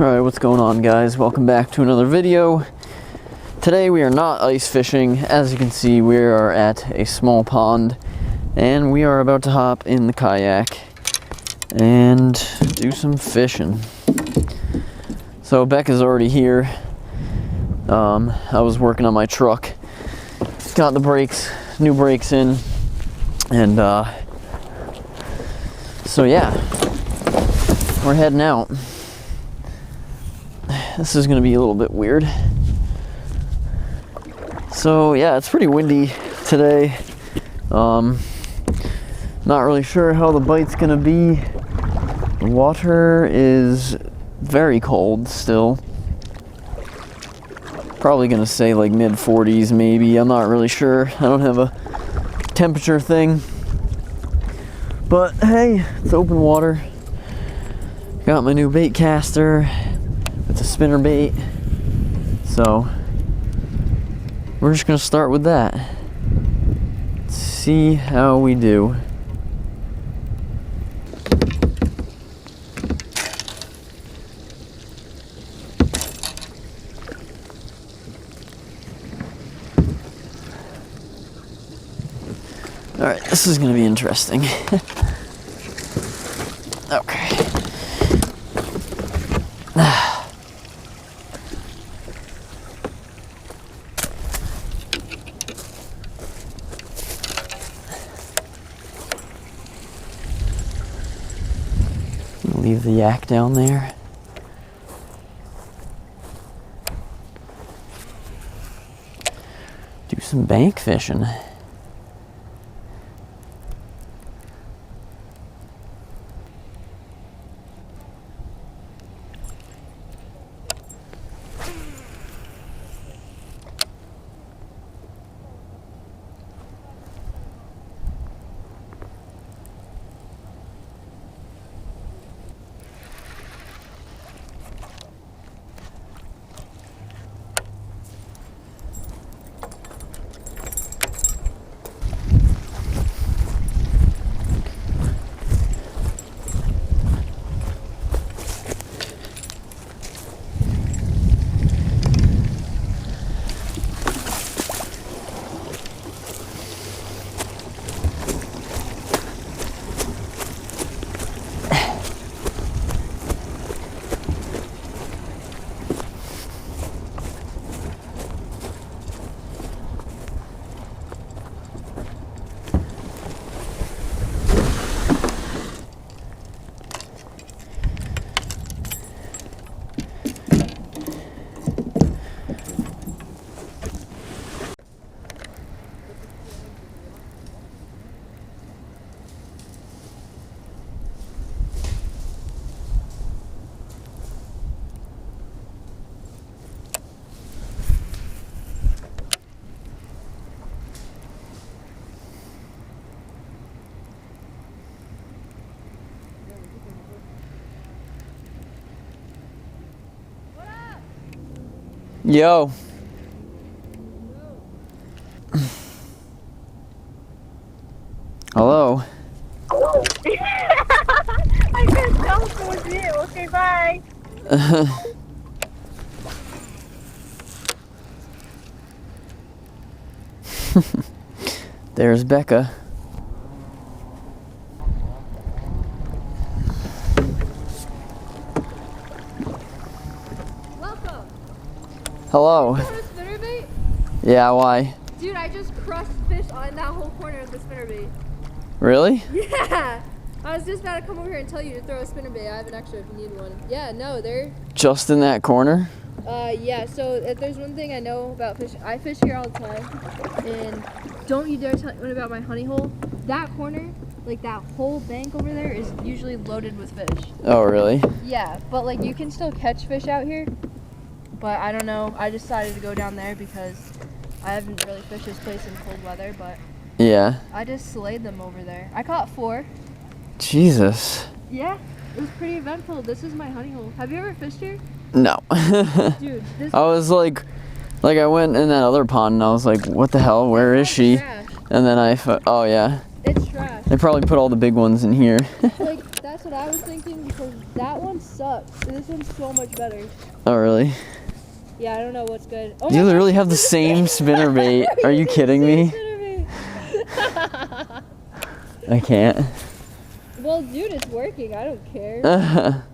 Alright, what's going on, guys? Welcome back to another video. Today we are not ice fishing. As you can see, we are at a small pond and we are about to hop in the kayak and do some fishing. So Becca's already here. I was working on my truck, got the brakes, new brakes in, and so yeah, we're heading out. This is gonna be a little bit weird. So yeah, it's pretty windy today. Not really sure how the bite's gonna be. The water is very cold still. Probably gonna say like mid 40s maybe. I'm not really sure. I don't have a temperature thing. But hey, it's open water. Got my new bait caster. It's a spinner bait, so we're just gonna start with that. Let's see how we do. All right, this is gonna be interesting. Okay. Leave the yak down there. Do some bank fishing. Yo. Hello. Hello. I couldn't tell if it was you. Okay, bye. There's Becca. Hello. Spinner bait? Yeah, why? Dude, I just crushed fish on that whole corner of the spinner bait. Really? Yeah. I was just about to come over here and tell you to throw a spinner bait. I have an extra if you need one. Yeah, no, they're... Just in that corner? Yeah, so if there's one thing I know about fishing, I fish here all the time. And don't you dare tell anyone about my honey hole. That corner, like that whole bank over there is usually loaded with fish. Oh, really? Yeah, but like you can still catch fish out here. But I don't know, I decided to go down there because I haven't really fished this place in cold weather, but yeah, I just slayed them over there. I caught 4. Jesus. Yeah, it was pretty eventful. This is my honey hole. Have you ever fished here? No. Dude, this... I was like I went in that other pond and I was like, what the hell, where is she? Trash. And then oh yeah. It's trash. They probably put all the big ones in here. Like, that's what I was thinking because that one sucks. This one's so much better. Oh, really? Yeah, I don't know what's good. Oh You my literally gosh, have the same spinnerbait. Are you kidding me? I can't. Well, dude, it's working. I don't care.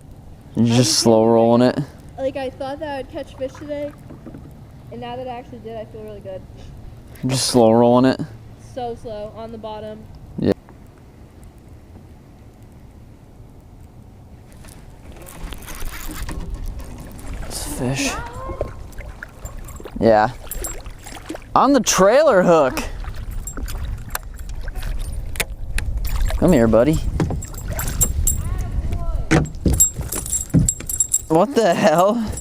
You're just slow rolling it. Like, I thought that I'd catch fish today, and now that I actually did, I feel really good. You're just slow rolling it. So slow on the bottom. Yeah. It's a fish. Yeah. On the trailer hook. Come here, buddy. What the hell?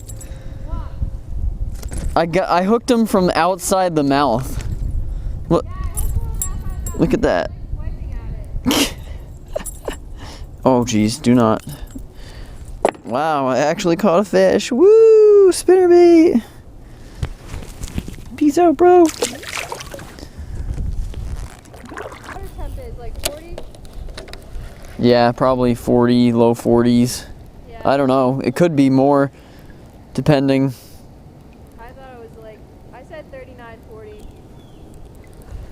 I hooked him from outside the mouth. Look. Look at that. Oh geez, do not. Wow, I actually caught a fish. Woo! Spinnerbait. Peace out, bro. Water temp is like 40? Yeah, probably 40, low 40s. Yeah. I don't know. It could be more, depending. I thought it was like, I said 39, 40.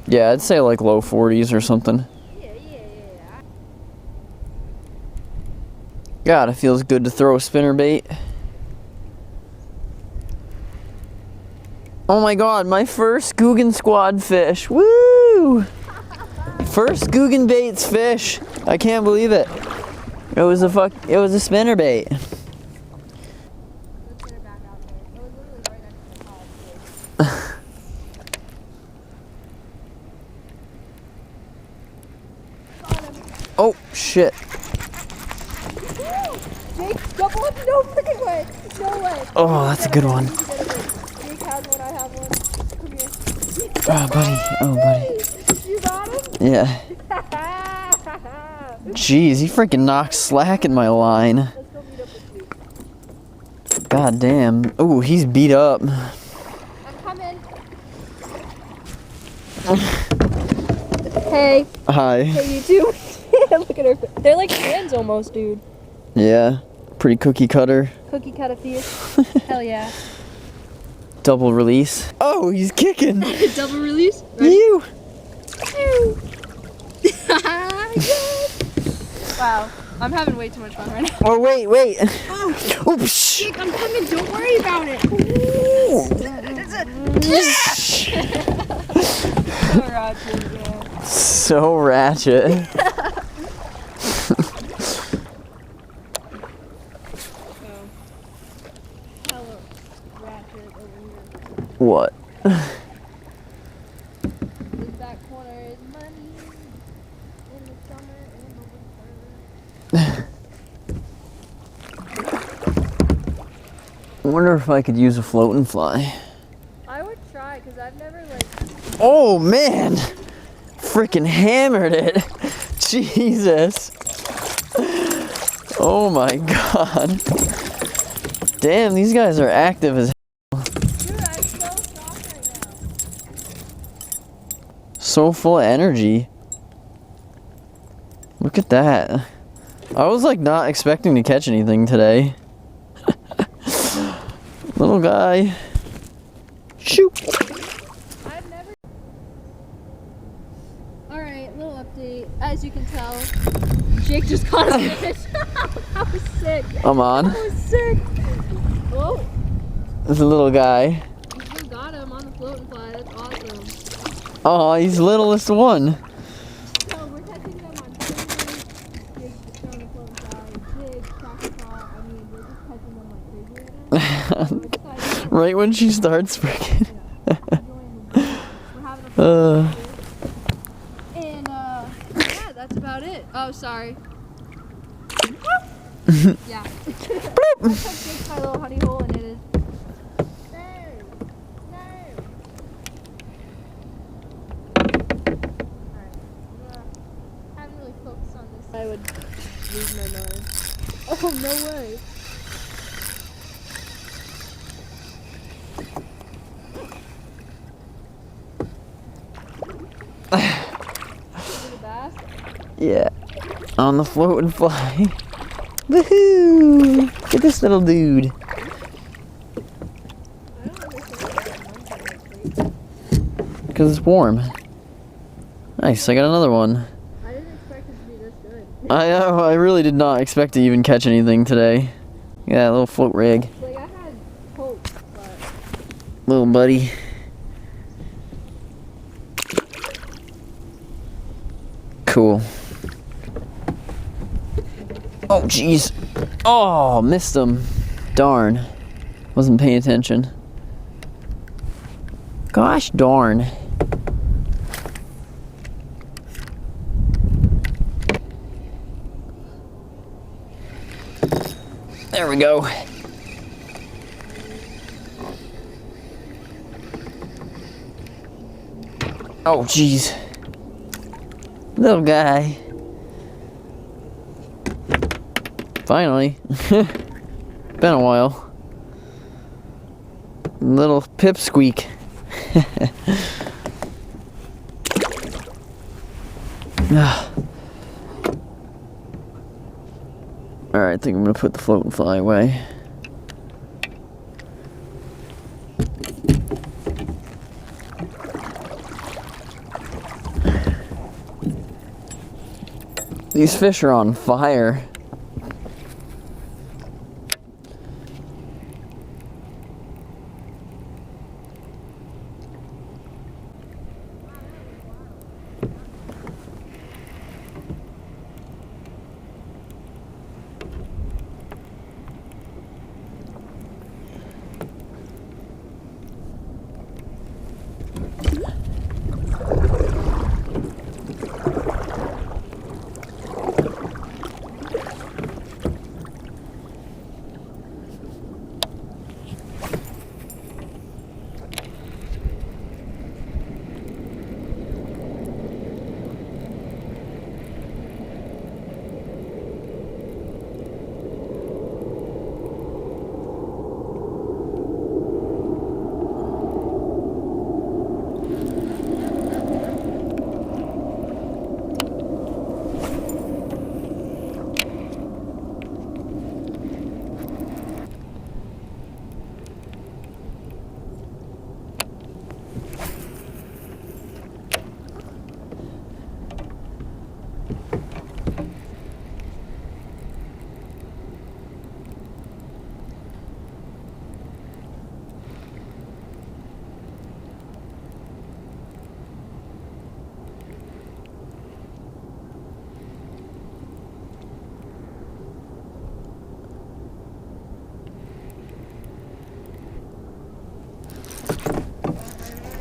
Yeah, I'd say like low 40s or something. Yeah. God, it feels good to throw a spinnerbait. Oh my god, my first Guggen Squad fish. Woo! First Guggen Baits fish. I can't believe it. It was a spinnerbait. Let's get her back out there. It was literally right next to the pod, too. Oh shit. Jake, double up, no freaking way. No way. Oh, that's a good one. Jake has one, I have one. Come here. Oh, buddy. Oh, buddy. You got him? Yeah. Jeez, he freaking knocked slack in my line. Let's go meet up with you. God damn. Ooh, he's beat up. I'm coming. Hey. Hi. Hey, you two. Look at her. They're like twins almost, dude. Yeah. Pretty cookie cutter. Cookie cut a fish. Hell yeah. Double release. Oh, he's kicking. Double release? You. Wow. I'm having way too much fun right now. Oh, wait. Oh, Oops. Jake, I'm coming. Don't worry about it. So ratchet again. So ratchet. Hella ratchet over here. What? That corner is money in the summer and the winter. I wonder if I could use a float and fly. I would try because I've never Oh man! Freaking hammered it. Jesus. Oh my god. Damn, these guys are active as hell. Dude, I'm so soft right now. So full of energy. Look at that. I was like not expecting to catch anything today. Little guy. Shoot. I've never. Alright, little update. As you can tell, Jake just caught a fish. That was sick. I'm on. That was sick. Whoa. There's a little guy. You got him on the float and fly. That's awesome. Oh, he's littlest one. So we're catching them on Fishbrain. Jake's just throwing the float and fly. Jig, tractor crawl. I mean, we're just catching them like crazy right now. So we're excited. Right when she starts freaking. We're having a fun time. And yeah, that's about it. Oh, sorry. Yeah. I took Jake's my little honey hole and it is. No. Alright. I haven't really focused on this. I would lose my mind. Oh, no way. Is it a bass? Yeah. On the float and fly. Woohoo! Get this little dude. Because it's warm. Nice, I got another one. I didn't expect it to be this good. I know, I really did not expect to even catch anything today. Yeah, a little float rig. Like, I had hope, but... Little buddy. Cool. Oh, jeez. Oh, missed him. Darn. Wasn't paying attention. Gosh darn. There we go. Oh, jeez. Little guy. Finally. Been a while. Little pipsqueak. Alright, I think I'm gonna put the float and fly away. These fish are on fire.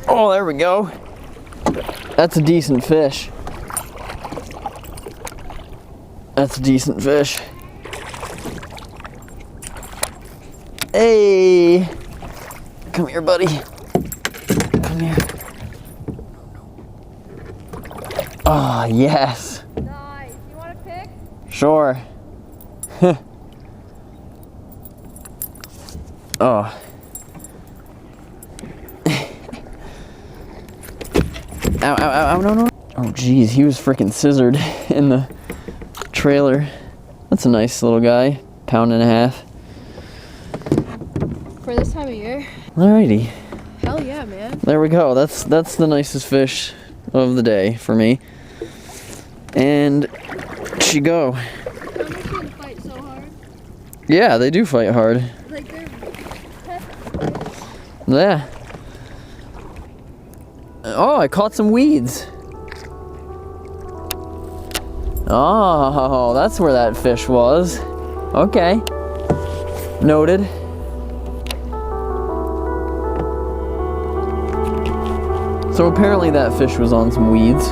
Oh, there we go. That's a decent fish. That's a decent fish. Hey! Come here, buddy. Come here. Oh, yes. Nice. You want a pick? Sure. Oh. Ow, ow, ow, ow, no, no. Oh, geez, he was freaking scissored in the trailer. That's a nice little guy. Pound and a half. For this time of year? Alrighty. Hell yeah, man. There we go. That's the nicest fish of the day for me. And she go. How much do they fight so hard? Yeah, they do fight hard. Like, they're... Yeah. Oh, I caught some weeds. Oh, that's where that fish was. Okay. Noted. So apparently that fish was on some weeds.